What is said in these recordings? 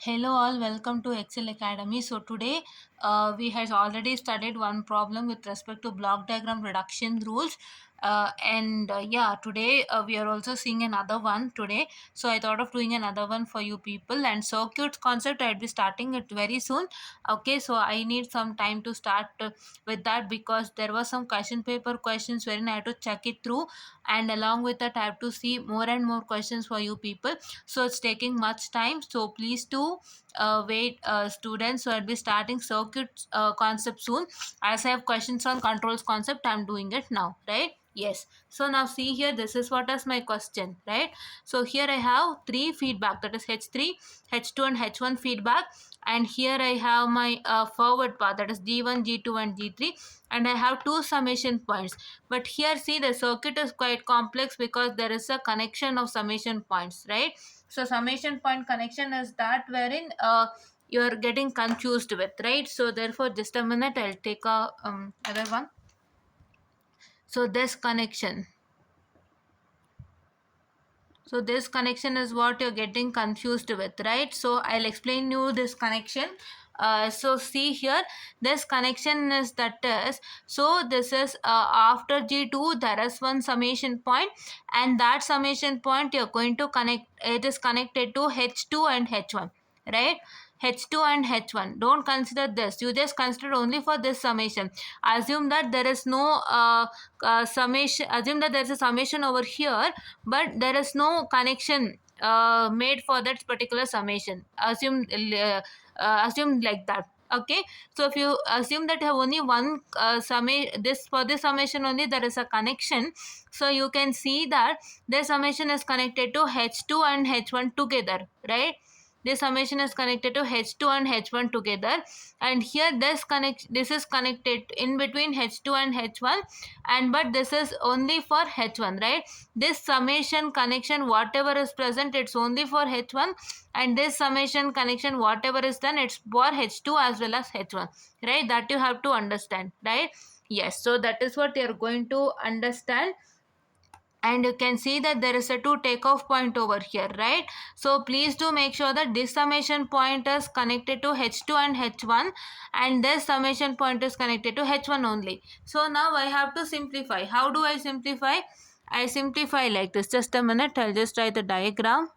Hello all, welcome to Excel Academy. So today we has already studied one problem with respect to block diagram reduction rules. And today we are also seeing another one today. So I thought of doing another one for you people. And circuits concept I'll be starting it very soon. Okay, so I need some time to start with that because there was some question paper questions wherein I had to check it through, and along with that I have to see more and more questions for you people. So it's taking much time, so please do wait, students. So I'll be starting circuit concept soon. As I have questions on controls concept, I'm doing it now, right? Yes. So now see here, this is what is my question, right? So here I have three feedback, that is H3, H2 and H1 feedback. And here I have my forward path, that is G1, G2 and G3, and I have two summation points. But here see, the circuit is quite complex because there is a connection of summation points, right? So summation point connection is that wherein you're getting confused with, right? So therefore just a minute, I'll take a other one. So this connection, so this connection is what you're getting confused with, right? So I'll explain you this connection. So see here, this connection is that is, so this is after G2 there is one summation point, and that summation point you're going to connect, it is connected to H2 and H1, right? H2 and H1, don't consider this, you just consider only for this summation. Assume that there is no summation, assume that there is a summation over here, but there is no connection made for that particular summation. Assume like that. Okay, so if you assume that you have only one this, for this summation only there is a connection, so you can see that this summation is connected to H2 and H1 together, right? This summation is connected to H2 and H1 together, and here this is connected in between H2 and H1, and but this is only for H1, right? This summation connection whatever is present, it's only for H1, and this summation connection whatever is done, it's for H2 as well as H1, right? That you have to understand, right? Yes, so that is what you're going to understand. And you can see that there is a two takeoff point over here, right? So please do make sure that this summation point is connected to H2 and H1, and this summation point is connected to H1 only. So now I have to simplify. How do I simplify? I simplify like this. Just a minute, I'll just write the diagram.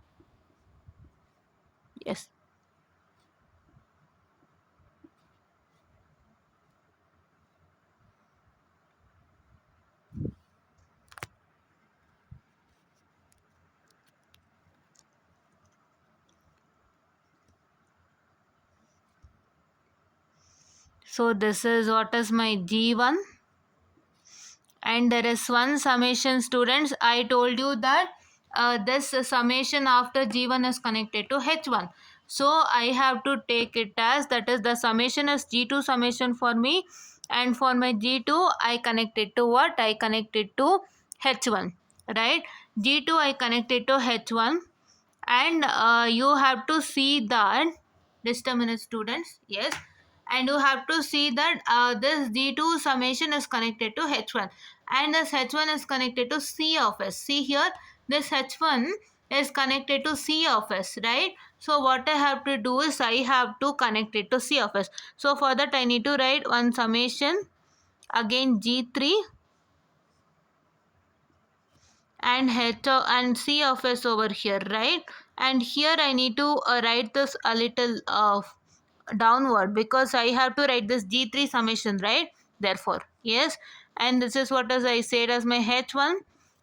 Yes. So this is what is my G1, and there is one summation, students. I told you that this summation after G1 is connected to H1, so I have to take it as, that is, the summation is G2 summation for me, and for my G2 I connected to what? I connected to H1, right? G2 I connected to H1, and you have to see that, just a minute, students. Yes, and you have to see that this D2 summation is connected to H1, and this H1 is connected to C of S. See here, this H1 is connected to C of S, right? So what I have to do is I have to connect it to C of S. So for that I need to write one summation, again G3 and and C of S over here, right? And here I need to write this a little downward because I have to write this G3 summation, right? Therefore, yes, and this is what as I said as my H1,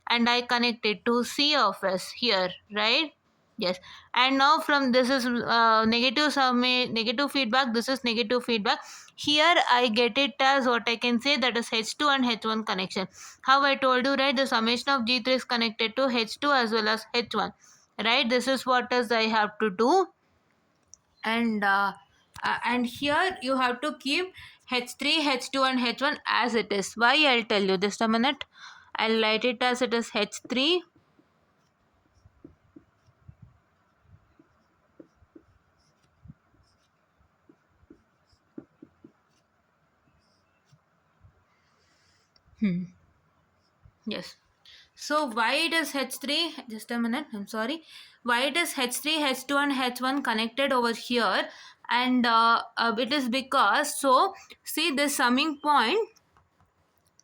and I connect it to C of S here, right? Yes, and now from this is negative feedback, this is negative feedback. Here I get it as what I can say, that is H2 and H1 connection. How I told you, right? The summation of G3 is connected to H2 as well as H1, right? This is what is I have to do. And here you have to keep H3, H2 and H1 as it is. Why? I'll tell you, just a minute. I'll write it as it is H3, yes. So why does H3, just a minute, I'm sorry. Why does H3, H2 and H1 connected over here? And it is because, so see this summing point,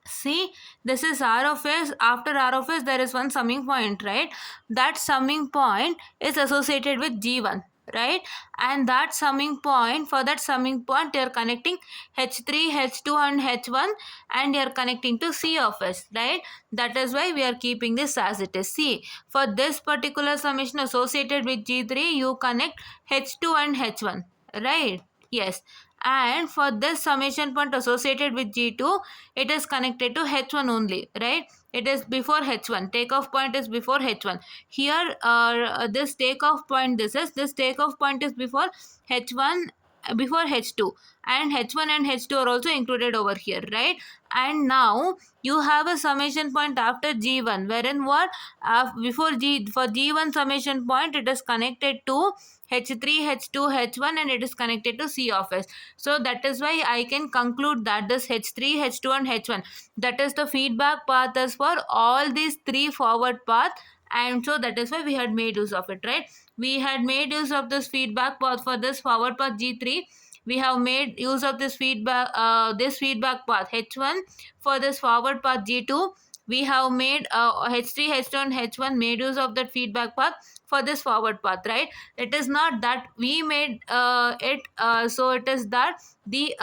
see, this is R of S. After R of S, there is one summing point, right? That summing point is associated with G1, right? And that summing point, for that summing point, you are connecting H3, H2, and H1, and you are connecting to C of S, right? That is why we are keeping this as it is. See, for this particular summation associated with G3, you connect H2 and H1, right? Yes. And for this summation point associated with G2, it is connected to H1 only, right? It is before H1. Takeoff point is before H1. Here, this takeoff point, this takeoff point is before H1, before H2, and H1 and H2 are also included over here, right? And now you have a summation point after G1, wherein what, before G, for G1 summation point, it is connected to H3, H2, H1, and it is connected to C of S. So that is why I can conclude that this H3, H2, and H1, that is the feedback path is for all these three forward path. And so that is why we had made use of it, right? We had made use of this feedback path for this forward path G3. We have made use of this feedback path H1 for this forward path G2. We have made H3, H2, and H1 made use of that feedback path for this forward path, right? It is not that we made it, so it is that the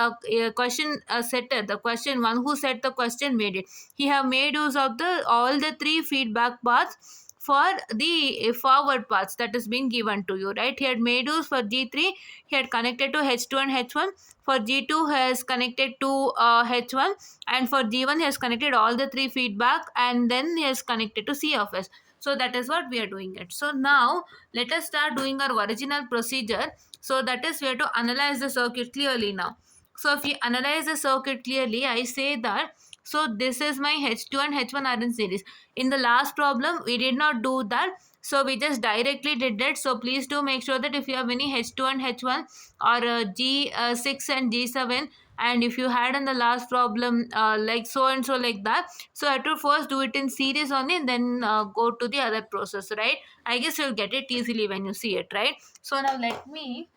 question setter, the question one who set the question made it. He have made use of the all the three feedback paths for the forward paths that is being given to you, right? He had made use for G3, he had connected to H2 and H1. For G2 has connected to H1, and for G1 he has connected all the three feedback, and then he has connected to C of S. So that is what we are doing it. So now let us start doing our original procedure. So that is, we have to analyze the circuit clearly now. So if we analyze the circuit clearly, I say that, so this is my H2 and H1 are in series. In the last problem, we did not do that. So we just directly did that. So please do make sure that if you have any H2 and H1 or G6 and G7, and if you had in the last problem like so and so like that, so I have to first do it in series only, and then go to the other process, right? I guess you'll get it easily when you see it, right? So now let me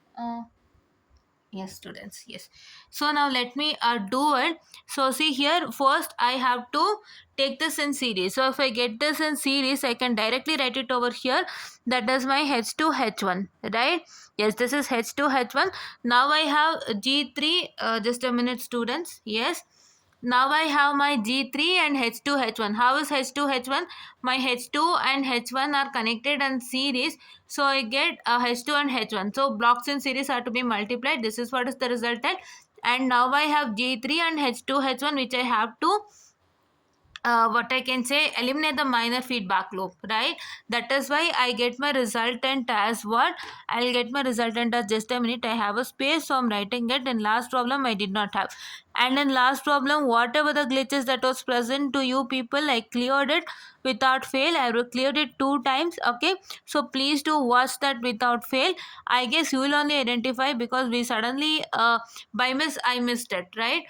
yes, students, yes. So now let me do it. So see here, first I have to take this in series. So if I get this in series, I can directly write it over here. That is my H2 H1, right? Yes, this is H2 H1. Now I have G3, just a minute, students. Yes, now I have my G3 and H2 H1. How is H2 H1? My H2 and H1 are connected in series. So I get H2 and H1. So blocks in series are to be multiplied. This is what is the resultant. And now I have G3 and H2 H1, which I have to what I can say, eliminate the minor feedback loop, right? That is why I get my resultant as what? I'll get my resultant as, just a minute, I have a space, so I'm writing it. In last problem, I did not have. And in last problem, whatever the glitches that was present to you people, I cleared it without fail. I have cleared it 2 times, okay? So please do watch that without fail. I guess you will only identify because we suddenly, by miss, I missed it, right?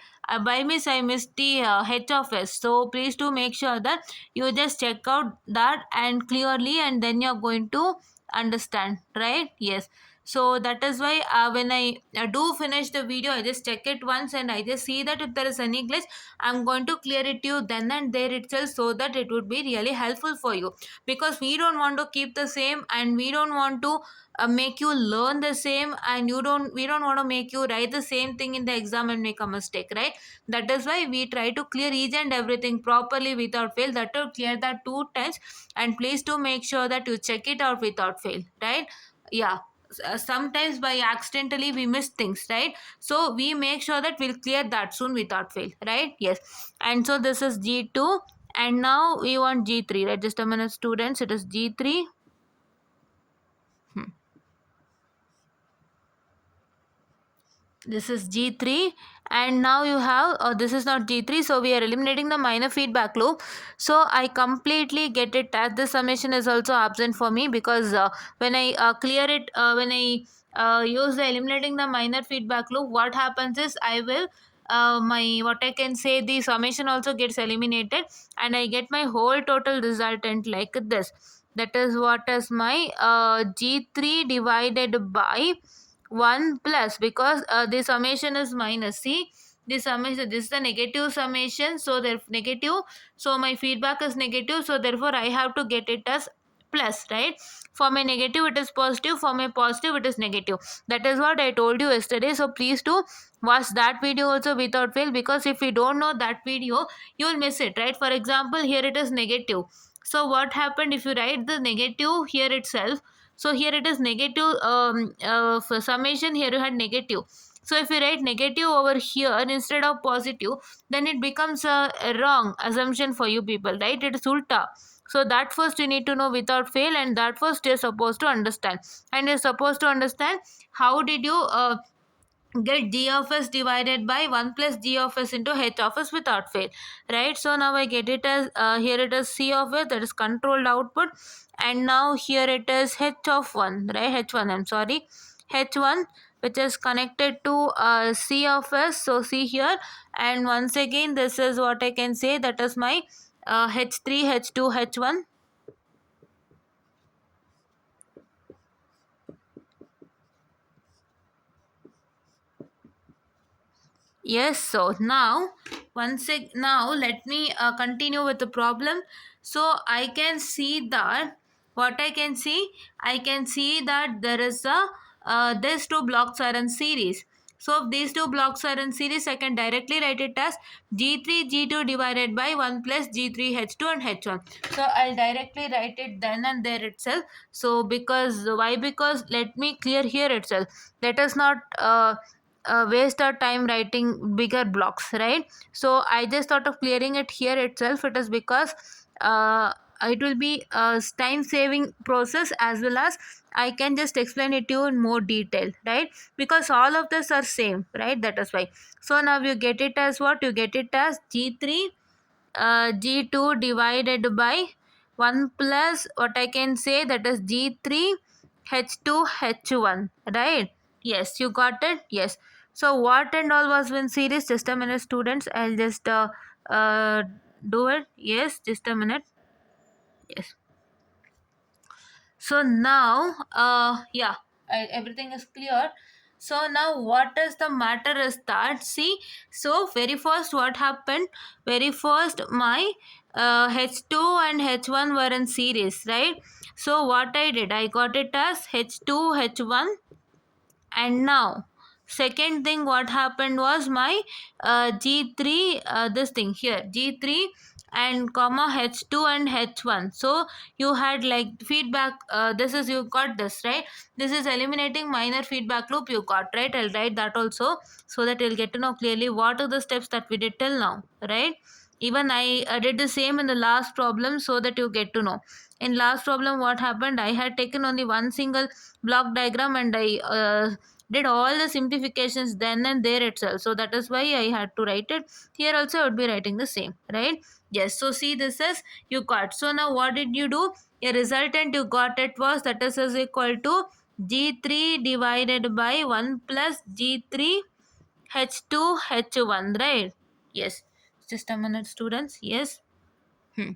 By miss, I missed the H of S. So please do make sure that you just check out that and clearly, and then you're going to understand, right? Yes. So that is why when I do finish the video, I just check it once and I just see that if there is any glitch, I'm going to clear it to you then and there itself, so that it would be really helpful for you, because we don't want to keep the same, and we don't want to make you learn the same, and we don't want to make you write the same thing in the exam and make a mistake, right? That is why we try to clear each and everything properly without fail. That will clear that 2 times, and please do make sure that you check it out without fail, right? Yeah. Sometimes by accidentally we miss things, right? So we make sure that we'll clear that soon without fail, right? Yes. And so this is G2, and now we want G3, right? Just a minute, students, it is G3. This is G3, and now you have this is not G3, so we are eliminating the minor feedback loop. So I completely get it as this summation is also absent for me, because when I clear it, when I use the eliminating the minor feedback loop, what happens is I will my, what I can say, the summation also gets eliminated, and I get my whole total resultant like this. That is what is my G3 divided by 1 plus, because the summation is minus. See, the summation, this is the negative summation, so they're negative, so my feedback is negative, so therefore I have to get it as plus, right? For my negative it is positive, for my positive it is negative. That is what I told you yesterday, so please do watch that video also without fail, because if you don't know that video you will miss it, right? For example, here it is negative, so what happened if you write the negative here itself? So here it is negative, for summation here you had negative, so if you write negative over here instead of positive, then it becomes a wrong assumption for you people, right? It is ulta. So that first you need to know without fail, and that first you're supposed to understand. And you're supposed to understand how did you get g of s divided by 1 plus g of s into h of s without fail, right? So now I get it as here it is c of s, that is controlled output, and now here it is h of 1, right? h1, I'm sorry, h1, which is connected to c of s. So see here, and once again this is what I can say, that is my h3, h2, h1. Yes, so now now let me continue with the problem. So I can see that, what I can see, I can see that there is a these two blocks are in series. So if these two blocks are in series, I can directly write it as G3 G2 divided by 1 plus G3 H2 and H1. So I'll directly write it then and there itself. So because why? Because let me clear here itself. Let us not waste our time writing bigger blocks, right? So I just thought of clearing it here itself. It is because it will be a time saving process, as well as I can just explain it to you in more detail, right? Because all of this are same, right? That is why. So now you get it as what? You get it as G3 G2 divided by 1 plus, what I can say, that is G3 H2 H1, right? Yes, you got it. Yes. So what and all was in series? Just a minute, students. I'll just uh, do it. Yes, just a minute. Yes. So now, yeah, everything is clear. So now what is the matter is that, see, so very first what happened, very first my H2 and H1 were in series, right? So what I did, I got it as H2 H1, and now second thing what happened was my G3, this thing here, G3 and comma H2 and H1. So you had like feedback, this is, you got this, right? This is eliminating minor feedback loop you got, right? I'll write that also, so that you'll get to know clearly what are the steps that we did till now, right? Even I did the same in the last problem, so that you get to know. In last problem what happened, I had taken only one single block diagram, and I did all the simplifications then and there itself, so that is why I had to write it here. Also I would be writing the same, right? Yes, so see, this is you got. So now what did you do? A resultant you got it was, that is equal to G3 divided by 1 plus G3 H2 H1, right? Yes, just a minute, students. Yes. Hmm.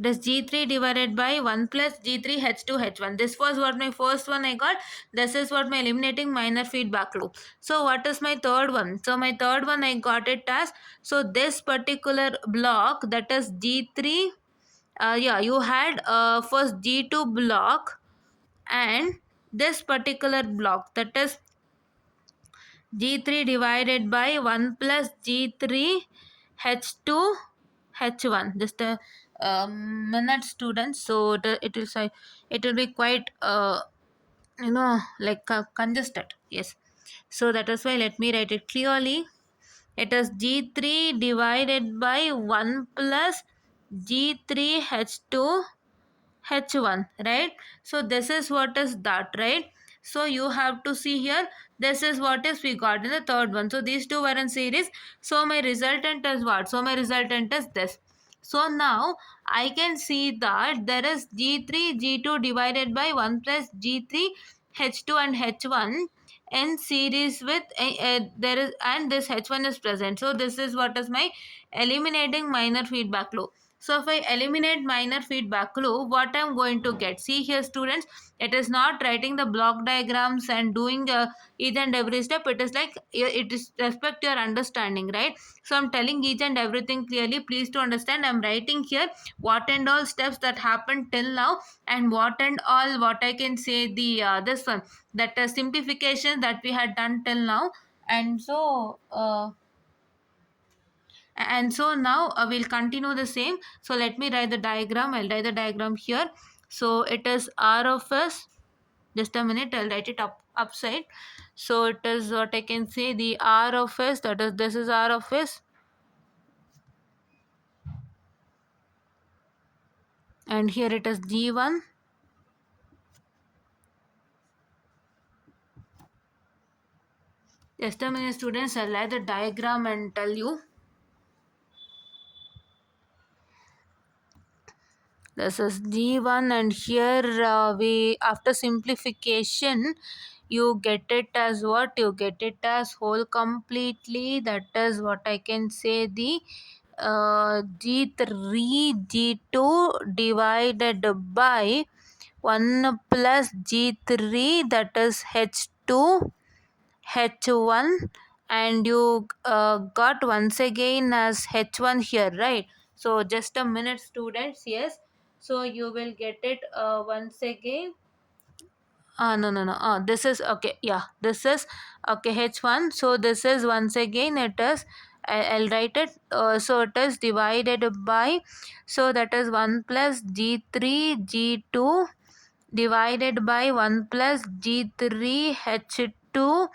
That's G3 divided by 1 plus G3 H2 H1. This was what my first one I got. This is what my eliminating minor feedback loop. So what is my third one? So my third one I got it as, so this particular block, that is G3. Yeah, you had first G2 block, and this particular block, that is G3 divided by 1 plus G3 H2 H1. Just a minute, students. So it will say, it will be quite like congested. Yes. So that is why let me write it clearly. It is G3 divided by 1 plus G3 H2 H1, right? So this is what is that, right? So you have to see here, this is what is we got in the third one. So these two were in series. So my resultant is what? So my resultant is this. So now I can see that there is G3 G2 divided by 1 plus G3 H2 and H1. in series with there is, and this h1 is present. So this is what is my eliminating minor feedback loop. So if I eliminate minor feedback loop, what I'm going to get, see here students, it is not writing the block diagrams and doing each and every step. It is like it is respect your understanding, right? So I'm telling each and everything clearly. Please to understand, I'm writing here what and all steps that happened till now, and what and all, what I can say, the this one, that simplification that we had done till now. And so now we'll continue the same. So let me write the diagram. I'll write the diagram here. So it is r of s, just a minute, I'll write it upside. So it is what I can say, the r of s, that is, this is r of s, and here it is g1. Just a minute students, I'll write the diagram and tell you. This is g1, and here we, after simplification, you get it as what, you get it as whole completely, that is what I can say, the g3 g2 divided by 1 plus g3, that is h2 h1, and you got once again as h1 here, right? So just a minute students, yes. So you will get it once again. No, no, no. This is okay. Yeah, this is okay. H1. So this is once again, it is, I'll write it. So it is divided by, so that is 1 plus G3 G2 divided by 1 plus G3 H2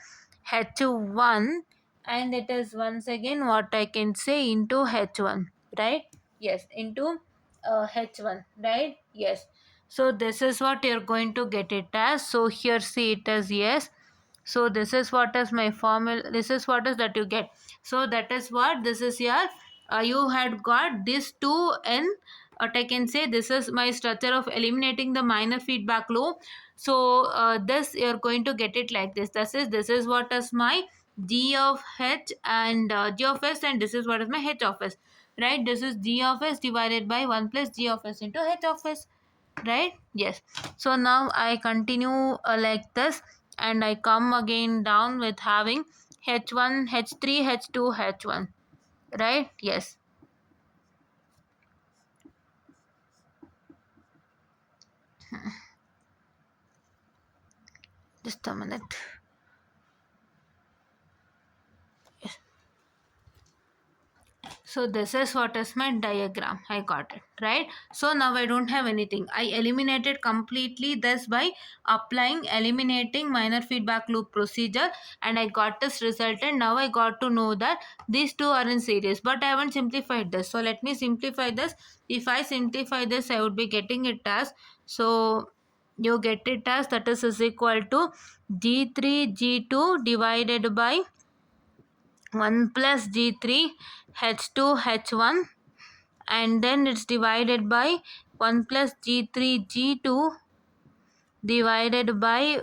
H1, and it is once again what I can say, into H1, right? Yes, into H1, right? Yes. So this is what you're going to get it as. So here see it as, yes. So this is what is my formula, this is what is that you get. So that is what this is here. You had got this two in what I can say, this is my structure of eliminating the minor feedback loop. So this you're going to get it like this. This is what is my g of h and g of s, and this is what is my h of s, right? This is g of s divided by 1 plus g of s into h of s, right? Yes. So now I continue like this, and I come again down with having h1 h3 h2 h1, right? Yes. Just a minute. So this is what is my diagram. I got it, right? So now I don't have anything. I eliminated completely this by applying eliminating minor feedback loop procedure, and I got this result, and now I got to know that these two are in series, but I haven't simplified this. So let me simplify this. If I simplify this, I would be getting it as, so you get it as, that is equal to G3 G2 divided by 1 plus G3 H2 H1, and then it's divided by 1 plus G3 G2 divided by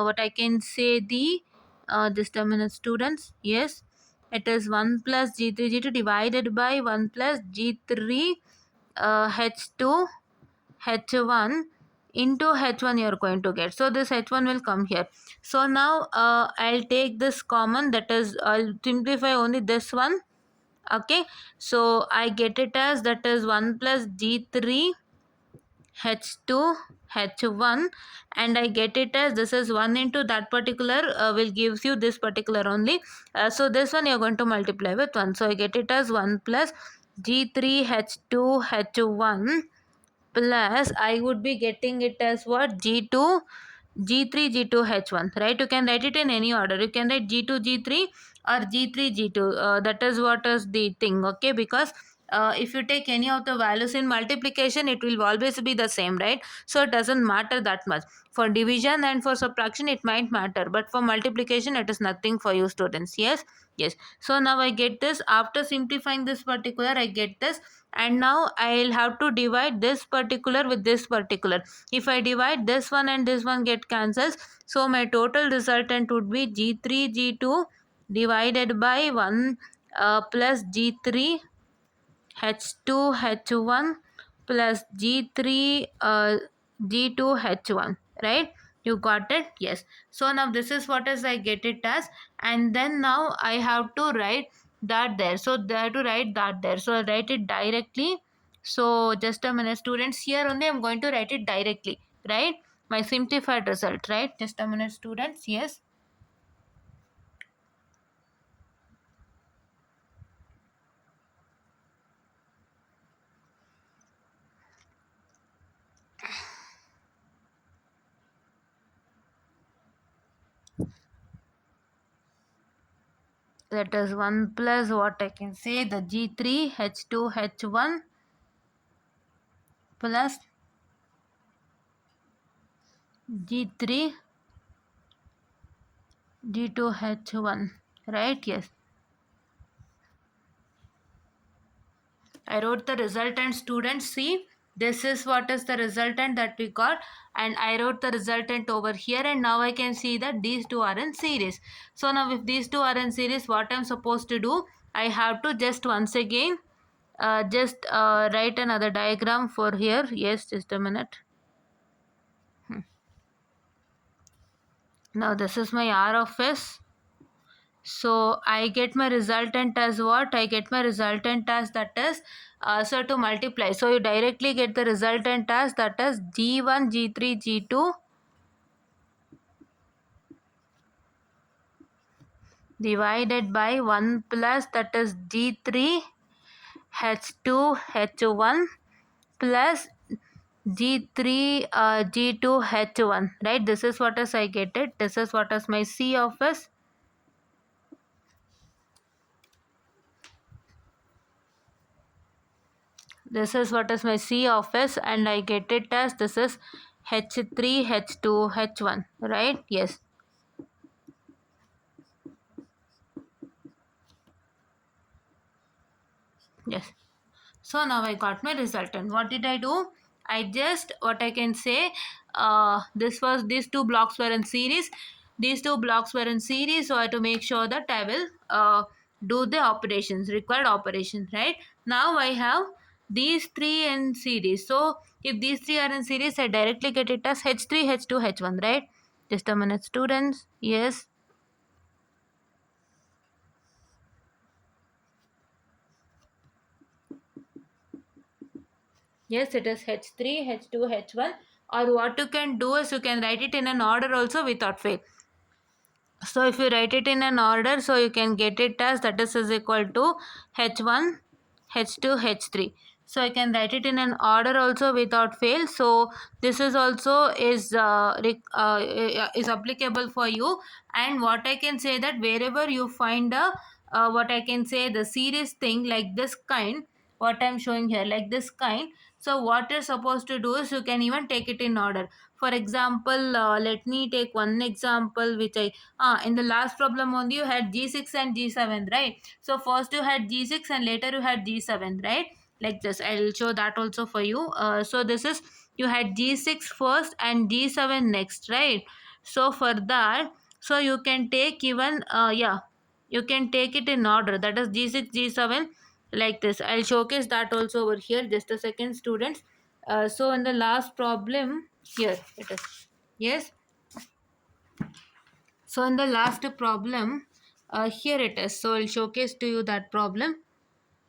what I can say, the just a minute students, yes, it is 1 plus G3 G2 divided by 1 plus G3 H2 H1 into H1 you're going to get. So this H1 will come here. So now I'll take this common, that is, I'll simplify only this one. Okay, so I get it as, that is 1 plus G3 H2 H1, and I get it as, this is 1 into that particular will gives you this particular only. So this one you're going to multiply with 1. So I get it as 1 plus G3 H2 H1 plus, I would be getting it as what, G2 G3 G2 H1, right? You can write it in any order. You can write G2 G3 or G3 G2. That is what is the thing, okay? Because if you take any of the values in multiplication, it will always be the same, right? So it doesn't matter that much. For division and for subtraction, it might matter, but for multiplication, it is nothing for you students. Yes, yes. So now I get this. After simplifying this particular, I get this, and now I'll have to divide this particular with this particular. If I divide this one and this one get cancels, so my total resultant would be G3 G2 divided by 1 plus G3 H2 H1 plus G3 G2 H1, right? You got it? Yes. So now this is what is I get it as, and then now I have to write that there. So I have to write that there. So I write it directly. So just a minute, students. Here only I'm going to write it directly, right? My simplified result, right? Just a minute, students. Yes. That is 1 plus what I can say, the G3 H2 H1 plus G3 G2 H1, right? Yes. I wrote the resultant, students. See, this is what is the resultant that we got, and I wrote the resultant over here, and now I can see that these two are in series. So now if these two are in series, what I'm supposed to do, I have to just once again just write another diagram for here. Yes, just a minute. Now this is my R of S. So I get my resultant as what? I get my resultant as that is, so to multiply. So you directly get the resultant as that is G1, G3, G2 divided by 1 plus that is G3, H2, H1 plus G3, G2, H1, right? This is what is I get it. This is what is my C of S. This is what is my C of S, and I get it as this is H3, H2, H1, right? Yes. Yes. So now I got my resultant. What did I do? I just, what I can say, these two blocks were in series. These two blocks were in series, so I have to make sure that I will do the operations, required operations, right? Now I have these three in series. So if these three are in series, I directly get it as H3, H2, H1, right? Just a minute, students. Yes. Yes, it is H3, H2, H1. Or what you can do is you can write it in an order also without fail. So if you write it in an order, so you can get it as that is equal to H1, H2, H3. So I can write it in an order also without fail. So this is also is applicable for you. And what I can say that wherever you find a what I can say the series thing like this kind, what I'm showing here like this kind. So what you're supposed to do is you can even take it in order. For example, let me take one example which I in the last problem only you had G6 and G7, right? So first you had G6 and later you had G7, right? Like this, I'll show that also for you. So this is, you had G6 first and G7 next, right? So for that, so you can take even, yeah, you can take it in order. That is G6, G7, like this. I'll showcase that also over here. Just a second, students. So in the last problem, here it is. Yes. So in the last problem, here it is. So I'll showcase to you that problem.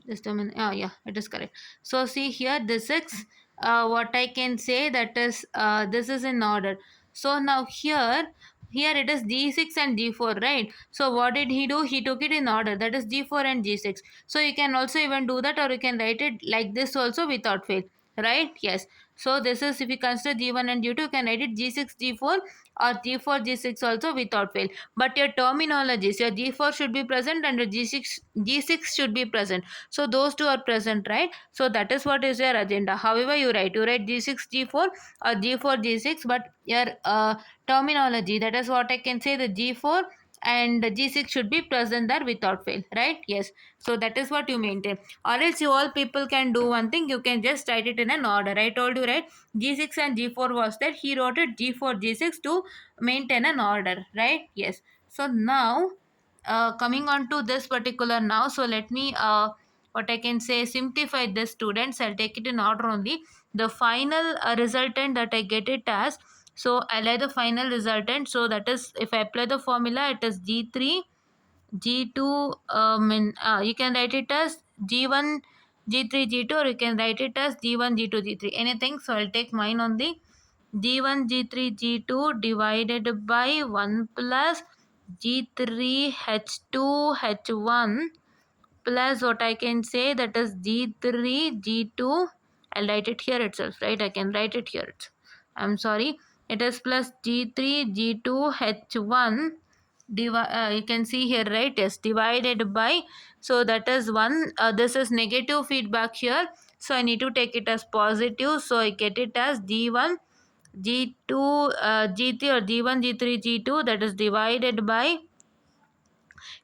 Just a minute. Oh yeah, it is correct. So see here, this is what I can say that is this is in order. So now here it is G6 and G4, right? So what did he do? He took it in order. That is G4 and G6. So you can also even do that, or you can write it like this also without fail, right? Yes. So this is, if you consider G1 and G2, you can write it G6, G4 or G4, G6 also without fail. But your terminologies, your G4 should be present and your G6 should be present. So those two are present, right? So that is what is your agenda. However you write G6, G4 or G4, G6, but your terminology, that is what I can say, the G4 and G6 should be present there without fail, right? Yes. So that is what you maintain. Or else you all people can do one thing, you can just write it in an order. I told you, right? G6 and G4 was there. He wrote it G4, G6 to maintain an order, right? Yes. So now, coming on to this particular now, so let me, what I can say, simplify this, students. I'll take it in order only. The final resultant that I get it as, so I'll add the final resultant. So that is, if I apply the formula, it is G3, G2, you can write it as G1, G3, G2, or you can write it as G1, G2, G3, anything. So I'll take mine only. G1, G3, G2 divided by 1 plus G3, H2, H1 plus what I can say, that is G3, G2. I'll write it here itself, right? I can write it here. I'm sorry. It is plus G3, G2, H1. You can see here, right? Yes, divided by. So that is 1. This is negative feedback here. So I need to take it as positive. So I get it as G1, G2, G3, or G1, G3, G2, that is divided by,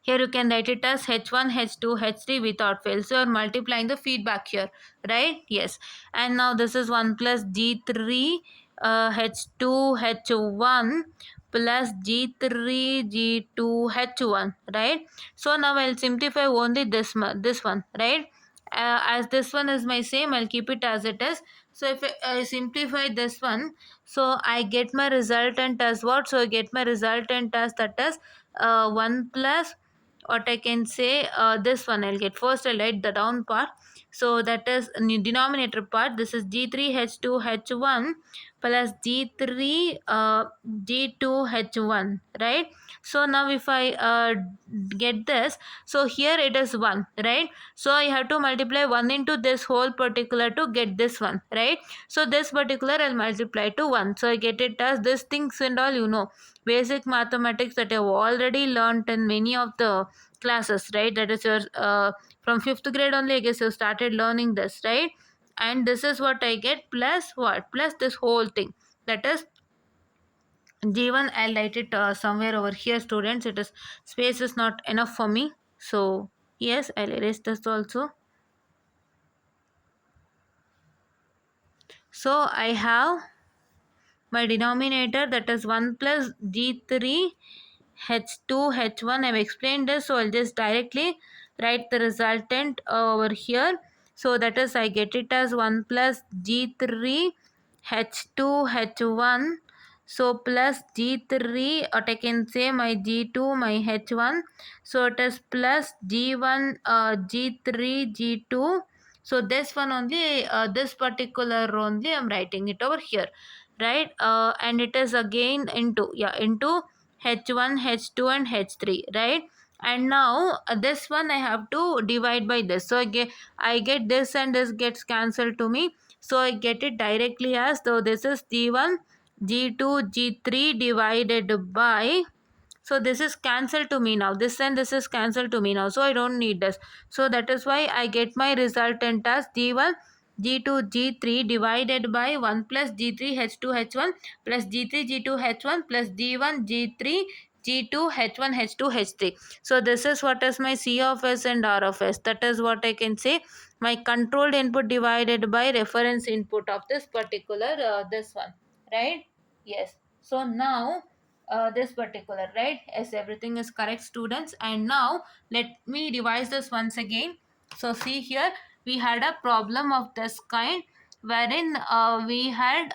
here you can write it as H1, H2, H3 without fail. So you are multiplying the feedback here, right? Yes. And now this is 1 plus G3, H2, H1 plus G3, G2, H1, right? So now I'll simplify only this one, right? As this one is my same, I'll keep it as it is. So if I simplify this one, so I get my resultant as what? So I get my resultant as, that is 1 plus, what I can say, this one I'll get. First I'll write the down part. So that is denominator part. This is G3, H2, H1 plus G3, G2, H1, right? So now if I get this, so here it is 1, right? So I have to multiply 1 into this whole particular to get this one, right? So this particular I'll multiply to 1. So I get it as this things and all, basic mathematics that I've already learned in many of the classes, right? That is your from 5th grade only, I guess you started learning this, right? And this is what I get, plus what? Plus this whole thing. That is G1. I'll write it somewhere over here, students. It is, space is not enough for me. So yes, I'll erase this also. So I have my denominator, that is 1 plus G3, H2, H1. I've explained this, so I'll just directly write the resultant over here. So that is, I get it as 1 plus G3, H2, H1. So plus G3, or I can say my G2, my H1. So it is plus G1, G3, G2. So this one only, this particular only I'm writing it over here, right? And it is again into, into H1, H2 and H3, right? And now this one I have to divide by this. So I get this and this gets cancelled to me. So I get it directly as, though this is G1, G2, G3 divided by, so this is cancelled to me now. This and this is cancelled to me now. So I don't need this. So that is why I get my resultant as G1, G2, G3 divided by 1 plus G3, H2, H1 plus G3, G2, H1 plus G1, G3, G2, H1, H2, H3. So this is what is my C of S and R of S. That is what I can say. My controlled input divided by reference input of this particular, this one, right? Yes. So now this particular, right? Yes, everything is correct, students. And now let me revise this once again. So see here, we had a problem of this kind, wherein we had,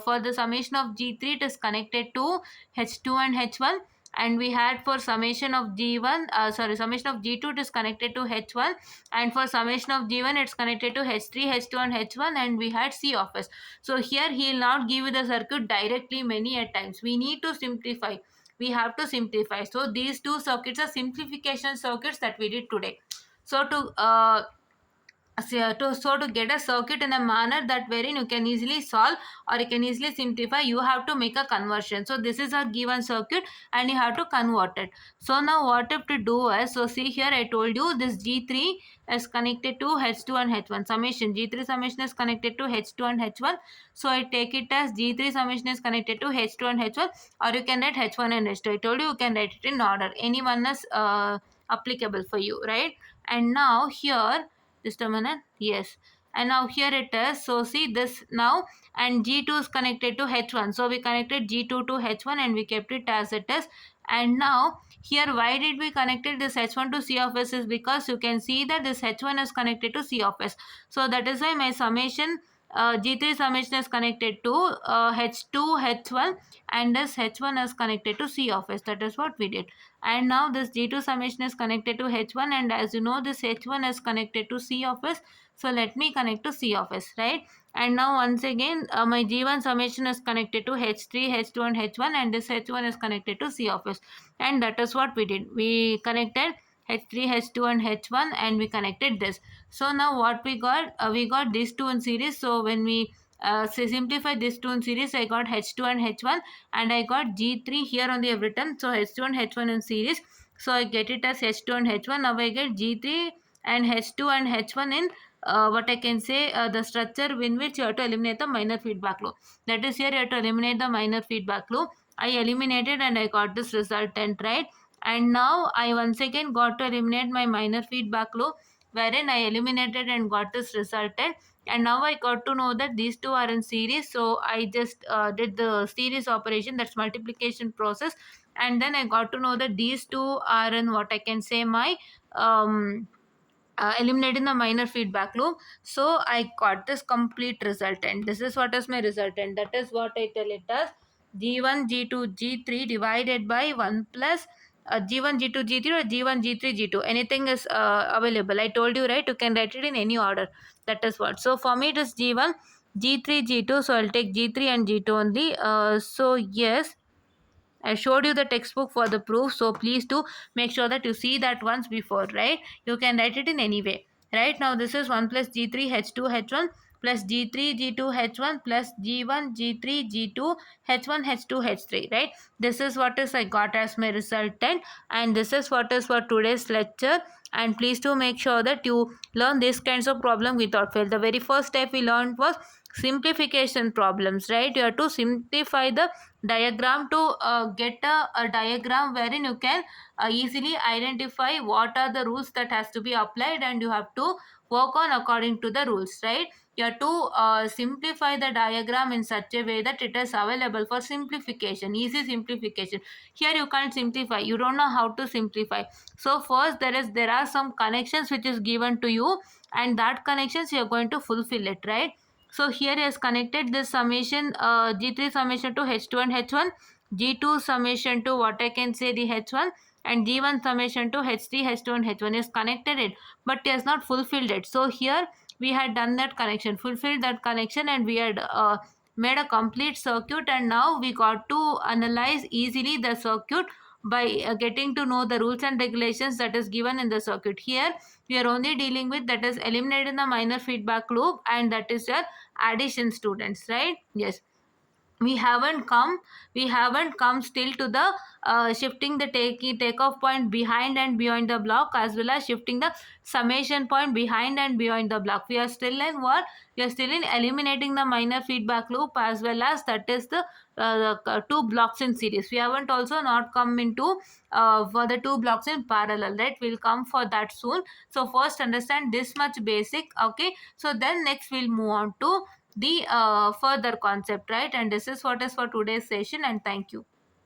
for the summation of G3 it is connected to H2 and H1, and we had for summation of G1, summation of G2 it is connected to H1, and for summation of G1 it's connected to H3, H2 and H1, and we had C of S. So here he will not give you the circuit directly many at times. We need to simplify. We have to simplify. So these two circuits are simplification circuits that we did today. So to So to get a circuit in a manner that wherein you can easily solve or you can easily simplify, you have to make a conversion. So this is a given circuit and you have to convert it. So now what you have to do is, so see here I told you this G3 is connected to H2 and H1 summation. G3 summation is connected to H2 and H1. So I take it as G3 summation is connected to H2 and H1, or you can write H1 and H2. I told you you can write it in order. Any one is applicable for you, right? And now here, just a minute, yes, and now here it is. So see this now, and G2 is connected to H1, so we connected G2 to H1 and we kept it as it is. And now here, why did we connected this H1 to C of S is because you can see that this H1 is connected to C of S. So that is why my summation, G3 summation is connected to H2 H1, and this H1 is connected to C of S. That is what we did. And now this G2 summation is connected to H1, and as you know this H1 is connected to C of S. So let me connect to C of S, right? And now once again my G1 summation is connected to H3, H2 and H1, and this H1 is connected to C of S. And that is what we did. We connected H3, H2 and H1 and we connected this. So now what we got these two in series. So when we simplify these two in series, I got H2 and H1, and I got G3 here on the I've written. So H2 and H1 in series. So I get it as H2 and H1. Now I get G3 and H2 and H1 in what I can say the structure in which you have to eliminate the minor feedback loop. That is, here you have to eliminate the minor feedback loop. I eliminated and I got this resultant, right? And now I once again got to eliminate my minor feedback loop, wherein I eliminated and got this resultant. And now I got to know that these two are in series, so I just did the series operation, that's multiplication process. And then I got to know that these two are in what I can say my eliminating the minor feedback loop. So I got this complete resultant. This is what is my resultant. That is what I tell it as G1 G2 G3 divided by 1 plus G1 G2 G3 or G1 G3 G2. Anything is available. I told you, right? You can write it in any order. That is what. So for me it is G1 G3 G2. So I'll take G3 and G2 only. So yes, I showed you the textbook for the proof, so please do make sure that you see that once before, right? You can write it in any way. Right now, this is 1 plus G3 H2 H1 plus G3 G2 H1 plus G1 G3 G2 H1 H2 H3, right? This is what is I got as my resultant, and this is what is for today's lecture. And please do make sure that you learn these kinds of problem without fail. The very first step we learned was simplification problems, right? You have to simplify the diagram to get a diagram wherein you can easily identify what are the rules that has to be applied, and you have to work on according to the rules, right? You have to simplify the diagram in such a way that it is available for simplification, easy simplification. Here you can't simplify, you don't know how to simplify. So first there are some connections which is given to you, and that connections you are going to fulfill it, right? So here is connected this summation G3 summation to H2 and H1, G2 summation to what I can say the H1, and G1 summation to H3, H2 and H1 is connected it, but it has not fulfilled it. So here we had done that connection, fulfilled that connection, and we had made a complete circuit. And now we got to analyze easily the circuit by getting to know the rules and regulations that is given in the circuit. Here we are only dealing with that is eliminating the minor feedback loop, and that is your addition, students, right? Yes, we haven't come still to the shifting the takeoff point behind and beyond the block, as well as shifting the summation point behind and beyond the block. We are still in what? We are still in eliminating the minor feedback loop, as well as that is the two blocks in series. We haven't also not come into for the two blocks in parallel, right? We'll come for that soon. So first understand this much basic, okay? So then next we'll move on to the further concept, right? And this is what is for today's session, and thank you.